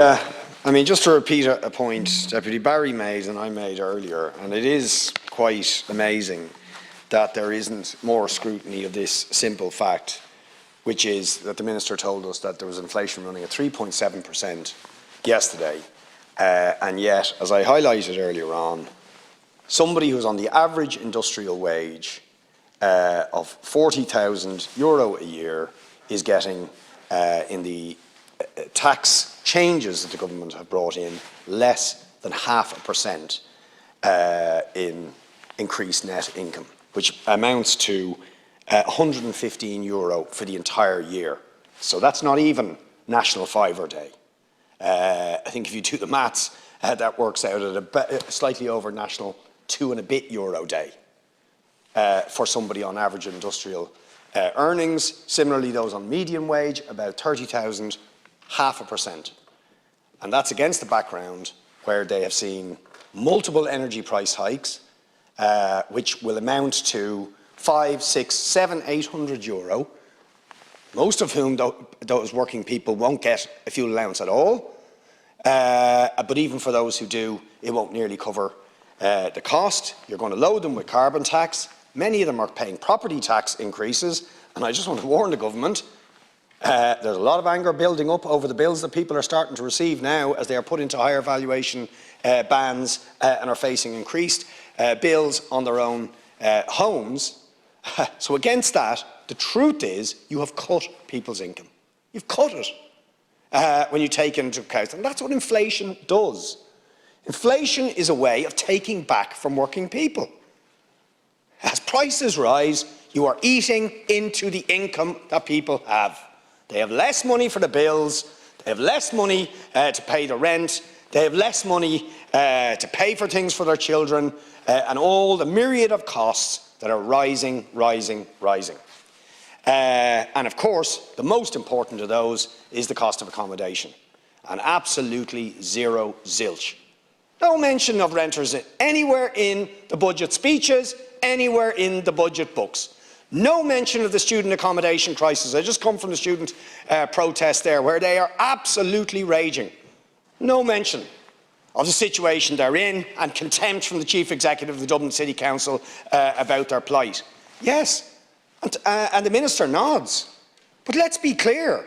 I mean, just to repeat a point Deputy Barry made and I made earlier, and it is quite amazing that there isn't more scrutiny of this simple fact, which is that the Minister told us that there was inflation running at 3.7% yesterday, and yet, as I highlighted earlier on, somebody who's on the average industrial wage of €40,000 a year is getting, in the tax changes that the government have brought in, less than 0.5% in increased net income, which amounts to €115 for the entire year. So that's not even National Fiver Day. I think if you do the maths, that works out at a slightly over National €2 and a bit Day for somebody on average industrial earnings. Similarly, those on median wage, about 30,000, 0.5%. And that's against the background where they have seen multiple energy price hikes, which will amount to €500, €600, €700, €800, most of whom those working people won't get a fuel allowance at all. But even for those who do, it won't nearly cover the cost. You're going to load them with carbon tax. Many of them are paying property tax increases. And I just want to warn the government, there's a lot of anger building up over the bills that people are starting to receive now as they are put into higher valuation bands and are facing increased bills on their own homes. So against that, the truth is you have cut people's income. You've cut it when you take into account. And that's what inflation does. Inflation is a way of taking back from working people. As prices rise, you are eating into the income that people have. They have less money for the bills, they have less money to pay the rent, they have less money to pay for things for their children, and all the myriad of costs that are rising. And of course, the most important of those is the cost of accommodation. And absolutely zero zilch. No mention of renters anywhere in the budget speeches, anywhere in the budget books. No mention of the student accommodation crisis. I just come from the student protest there, where they are absolutely raging. No mention of the situation they're in, and contempt from the Chief Executive of the Dublin City Council about their plight. Yes, and the Minister nods. But let's be clear.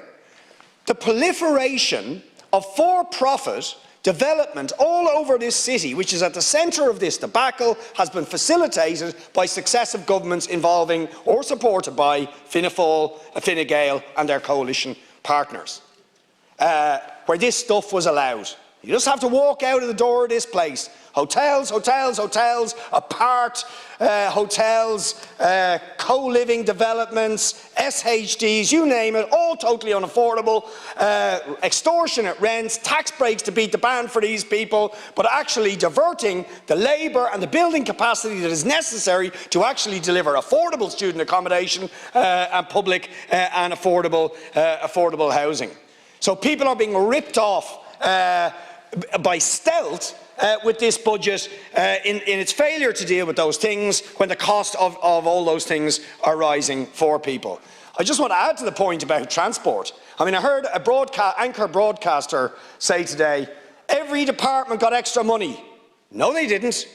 The proliferation of for-profit development all over this city, which is at the centre of this debacle, has been facilitated by successive governments involving or supported by Fianna Fáil, Fine Gael and their coalition partners, where this stuff was allowed. You just have to walk out of the door of this place. Hotels, apart hotels, co-living developments, SHDs, you name it, all totally unaffordable, extortionate rents, tax breaks to beat the band for these people, but actually diverting the labour and the building capacity that is necessary to actually deliver affordable student accommodation and public and affordable housing. So people are being ripped off by stealth with this budget in its failure to deal with those things when the cost of all those things are rising for people. I just want to add to the point about transport. I mean, I heard a anchor broadcaster say today, every department got extra money. No, they didn't.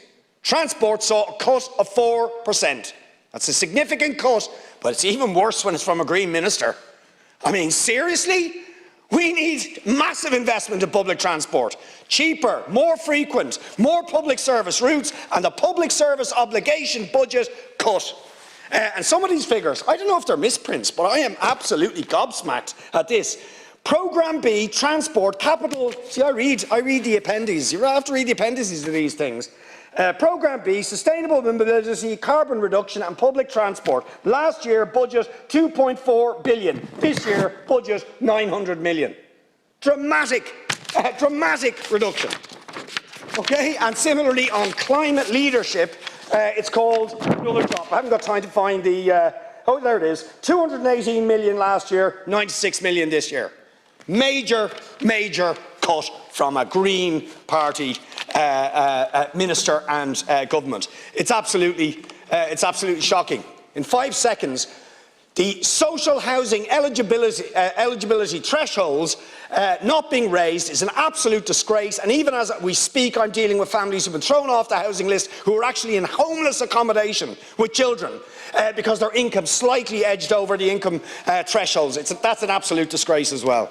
Transport saw a cut of 4%. That's a significant cut, but it's even worse when it's from a Green Minister. I mean, seriously? We need massive investment in public transport, cheaper, more frequent, more public service routes, and the public service obligation budget cut. And some of these figures, I don't know if they're misprints, but I am absolutely gobsmacked at this. Programme B, transport, capital, see I read the appendices, you have to read the appendices to these things. Programme B, sustainable mobility, carbon reduction and public transport. Last year, budget €2.4 billion. This year, budget €900 million. Dramatic reduction. Okay, and similarly on climate leadership, it's called another drop. I haven't got time to find the, oh there it is, 218 million last year, 96 million this year. Major cut from a Green Party minister and government. It's absolutely shocking. In 5 seconds, The social housing eligibility thresholds not being raised is an absolute disgrace, and even as we speak, I'm dealing with families who have been thrown off the housing list who are actually in homeless accommodation with children because their income slightly edged over the income thresholds. That's an absolute disgrace as well.